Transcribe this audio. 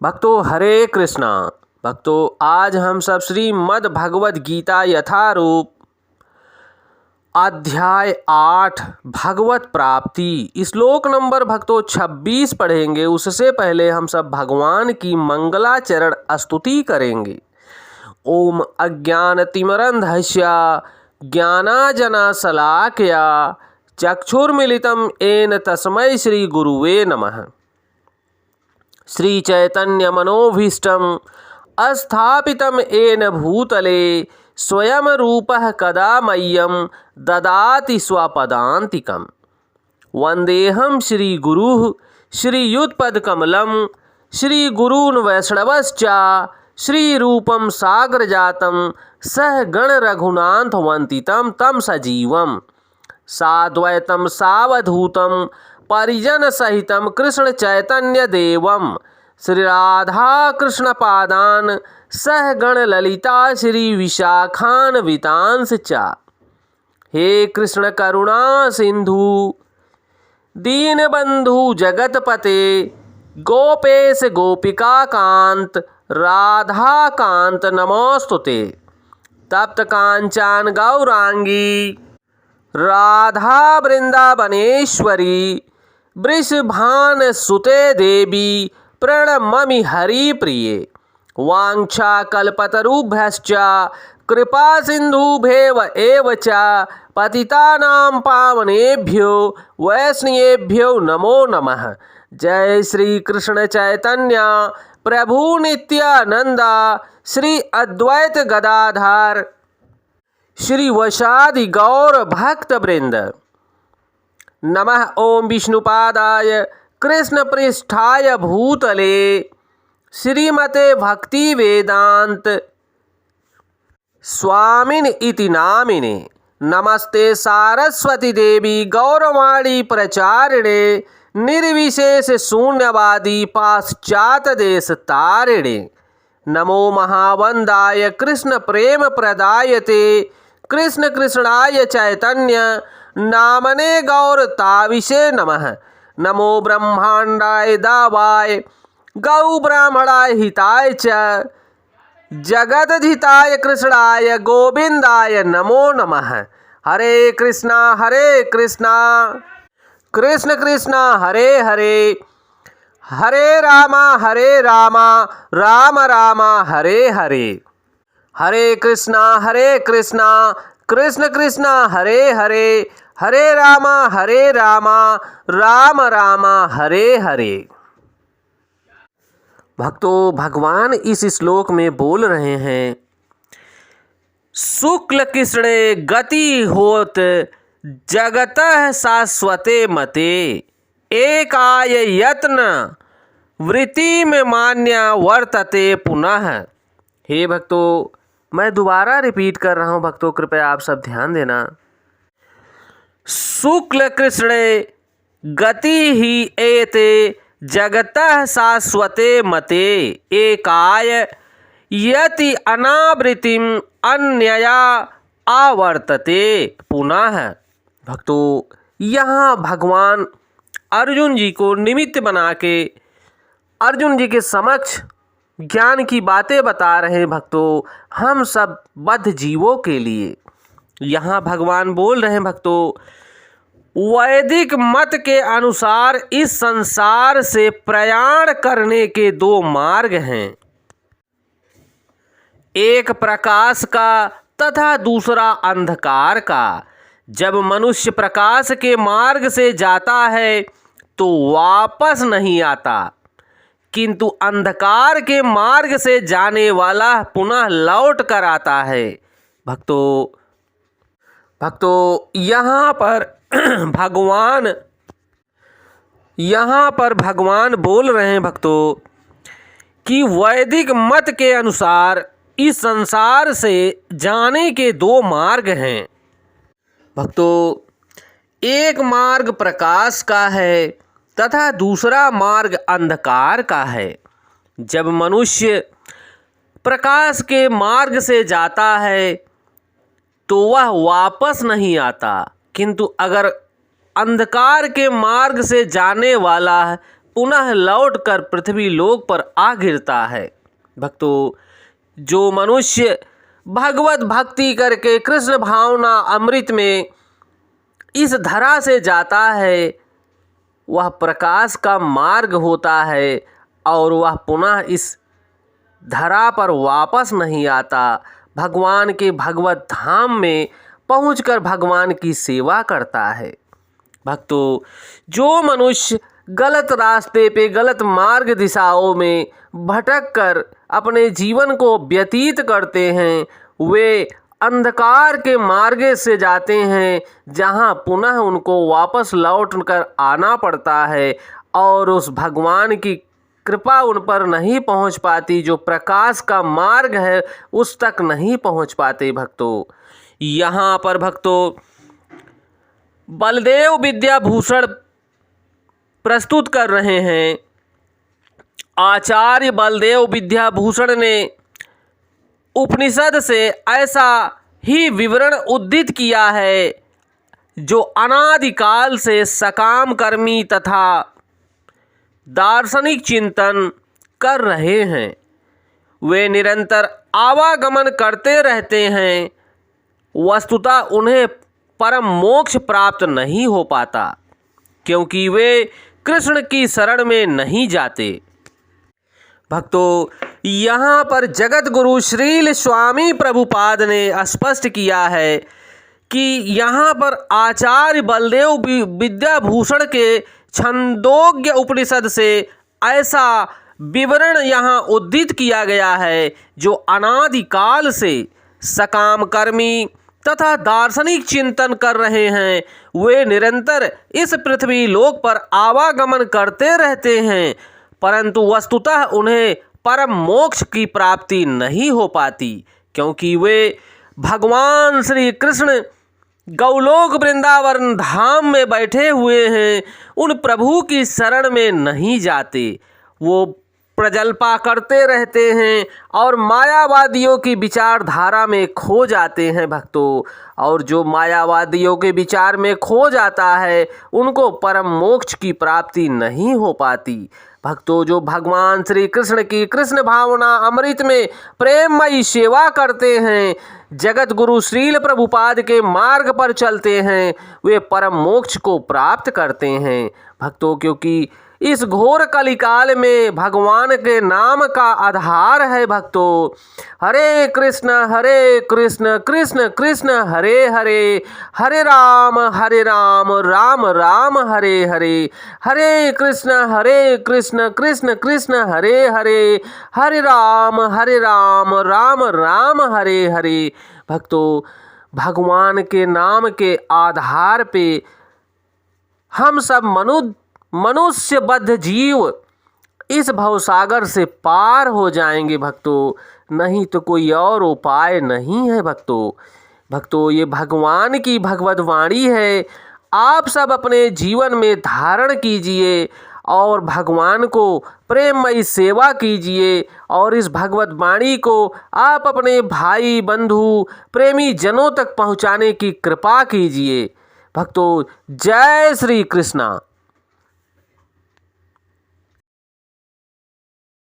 भक्तों हरे कृष्णा। भक्तों आज हम सब श्रीमद् भगवद गीता यथारूप अध्याय 8 भगवत प्राप्ति श्लोक नंबर भक्तों 26 पढ़ेंगे। उससे पहले हम सब भगवान की मंगलाचरण स्तुति करेंगे। ओम अज्ञानतिमिरन्धस्य ज्ञानांजनशलाकया चक्षुर्मिलितं येन तस्मै श्री गुरुवे नमः। श्री चैतन्य मनोभीष्टं स्थापितं येन भूतले स्वयं रूपः कदा मह्यं ददाति स्वपदान्तिकं। वन्देऽहं श्रीगुरुः श्रीयुतपदकमलं श्रीगुरून् वैष्णवश्च श्रीरूपं साग्रजातं सहगण रघुनाथवन्दितं तं सजीवं साद्वैतं सावधूतं परिजन सहितं कृष्ण चैतन्य देवं श्रीराधा कृष्ण पादान सहगण ललिता श्री विशाखान वितांस च। हे कृष्ण करुणा सिंधु दीनबंधु जगतपते गोपेश गोपिका कांत राधा कांत नमोस्तुते। तप्त कांचन गौरांगी राधा वृंदावनेश्वरी वृषभान सुते देवी प्रणममि हरिप्रिये। वाञ्छाकल्पतरुभ्यश्च कृपा सिन्धुभ्येव एव च पतितानां पावनेभ्यो वैष्णवेभ्यो नमो नमः। जय श्री कृष्ण चैतन्य प्रभु नित्यानंद श्री अद्वैत गदाधर श्री वशादि गौर भक्त वृंद। नमः ओम विष्णुपादाय कृष्ण पृष्ठाय भूतले श्रीमते भक्ति वेदांत स्वामिन इति नामिने। नमस्ते सारस्वती देवी गौरवाणी प्रचारिणे निर्विशेष शून्यवादी पाश्चात देश तारिणे। नमो महावंदाय कृष्ण प्रेम प्रदायते कृष्ण कृष्णाय चैतन्य नामने गौरताविषे नमः। नमो ब्रह्मांडाय दावाय गौ ब्राह्मणाय हिताय च जगदधिताय कृष्णाय गोविंदाय नमो नमः। हरे कृष्णा कृष्ण कृष्णा हरे हरे हरे रामा राम राम हरे हरे। हरे कृष्णा कृष्ण कृष्णा हरे हरे हरे रामा राम राम हरे हरे। भक्तों भगवान इस श्लोक में बोल रहे हैं, शुक्ल कृष्णे गति होत जगतः शाश्वते मते एकाय यत्न वृत्ति में मान्य वर्तते पुनः। हे भक्तों मैं दोबारा रिपीट कर रहा हूँ भक्तों, कृपया आप सब ध्यान देना। शुक्ल कृष्णे गति ही एते जगतः शाश्वते मते एकाय यति अनावृतिम अन्यया आवर्तते पुनः। भक्तों यहाँ भगवान अर्जुन जी को निमित्त बना के अर्जुन जी के समक्ष ज्ञान की बातें बता रहे हैं। भक्तों हम सब बद्ध जीवों के लिए यहाँ भगवान बोल रहे हैं, भक्तों वैदिक मत के अनुसार इस संसार से प्रयाण करने के दो मार्ग हैं, एक प्रकाश का तथा दूसरा अंधकार का। जब मनुष्य प्रकाश के मार्ग से जाता है तो वापस नहीं आता, किंतु अंधकार के मार्ग से जाने वाला पुनः लौट कर आता है। भक्तों यहाँ पर भगवान बोल रहे हैं भक्तों कि वैदिक मत के अनुसार इस संसार से जाने के दो मार्ग हैं। भक्तों एक मार्ग प्रकाश का है तथा दूसरा मार्ग अंधकार का है। जब मनुष्य प्रकाश के मार्ग से जाता है तो वह वापस नहीं आता, किंतु अगर अंधकार के मार्ग से जाने वाला पुनः लौटकर पृथ्वी लोक पर आ गिरता है। भक्तों, जो मनुष्य भगवत भक्ति करके कृष्ण भावना अमृत में इस धरा से जाता है, वह प्रकाश का मार्ग होता है और वह पुनः इस धरा पर वापस नहीं आता। भगवान के भगवत धाम में पहुंचकर भगवान की सेवा करता है। भक्तों, जो मनुष्य गलत रास्ते पे गलत मार्ग दिशाओं में भटक कर अपने जीवन को व्यतीत करते हैं, वे अंधकार के मार्ग से जाते हैं, जहां पुनः उनको वापस लौट कर आना पड़ता है और उस भगवान की कृपा उन पर नहीं पहुंच पाती। जो प्रकाश का मार्ग है उस तक नहीं पहुंच पाते। भक्तों, यहाँ पर भक्तों बलदेव विद्याभूषण प्रस्तुत कर रहे हैं। आचार्य बलदेव विद्याभूषण ने उपनिषद से ऐसा ही विवरण उद्धृत किया है, जो अनादिकाल से सकाम कर्मी तथा दार्शनिक चिंतन कर रहे हैं। वे निरंतर आवागमन करते रहते हैं। वस्तुतः उन्हें परम मोक्ष प्राप्त नहीं हो पाता, क्योंकि वे कृष्ण की शरण में नहीं जाते। भक्तों, यहाँ पर जगत गुरु श्रील स्वामी प्रभुपाद ने स्पष्ट किया है कि यहाँ पर आचार्य बलदेव विद्याभूषण के छंदोग्य उपनिषद से ऐसा विवरण यहाँ उद्धृत किया गया है, जो अनादिकाल से सकाम कर्मी तथा दार्शनिक चिंतन कर रहे हैं। वे निरंतर इस पृथ्वी लोक पर आवागमन करते रहते हैं, परंतु वस्तुतः उन्हें परम मोक्ष की प्राप्ति नहीं हो पाती, क्योंकि वे भगवान श्री कृष्ण गौलोक वृंदावन धाम में बैठे हुए हैं। उन प्रभु की शरण में नहीं जाते। वो प्रजल्पा करते रहते हैं और मायावादियों की विचारधारा में खो जाते हैं। भक्तों, और जो मायावादियों के विचार में खो जाता है, उनको परम मोक्ष की प्राप्ति नहीं हो पाती। भक्तों, जो भगवान श्री कृष्ण की कृष्ण भावना अमृत में प्रेममयी सेवा करते हैं, जगत गुरु श्रील प्रभुपाद के मार्ग पर चलते हैं, वे परम मोक्ष को प्राप्त करते हैं। भक्तों, क्योंकि इस घोर कलिकाल में भगवान के नाम का आधार है। भक्तों, हरे कृष्ण कृष्ण कृष्ण हरे हरे, हरे राम राम राम हरे हरे, हरे कृष्ण कृष्ण कृष्ण हरे हरे, हरे राम राम राम हरे हरे। भक्तों, भगवान के नाम के आधार पे हम सब मनुष्यबद्ध जीव इस भवसागर से पार हो जाएंगे। भक्तों, नहीं तो कोई और उपाय नहीं है। भक्तों, ये भगवान की भगवत वाणी है। आप सब अपने जीवन में धारण कीजिए और भगवान को प्रेममयी सेवा कीजिए, और इस भगवत वाणी को आप अपने भाई बंधु प्रेमी जनों तक पहुँचाने की कृपा कीजिए। भक्तों, जय श्री कृष्णा।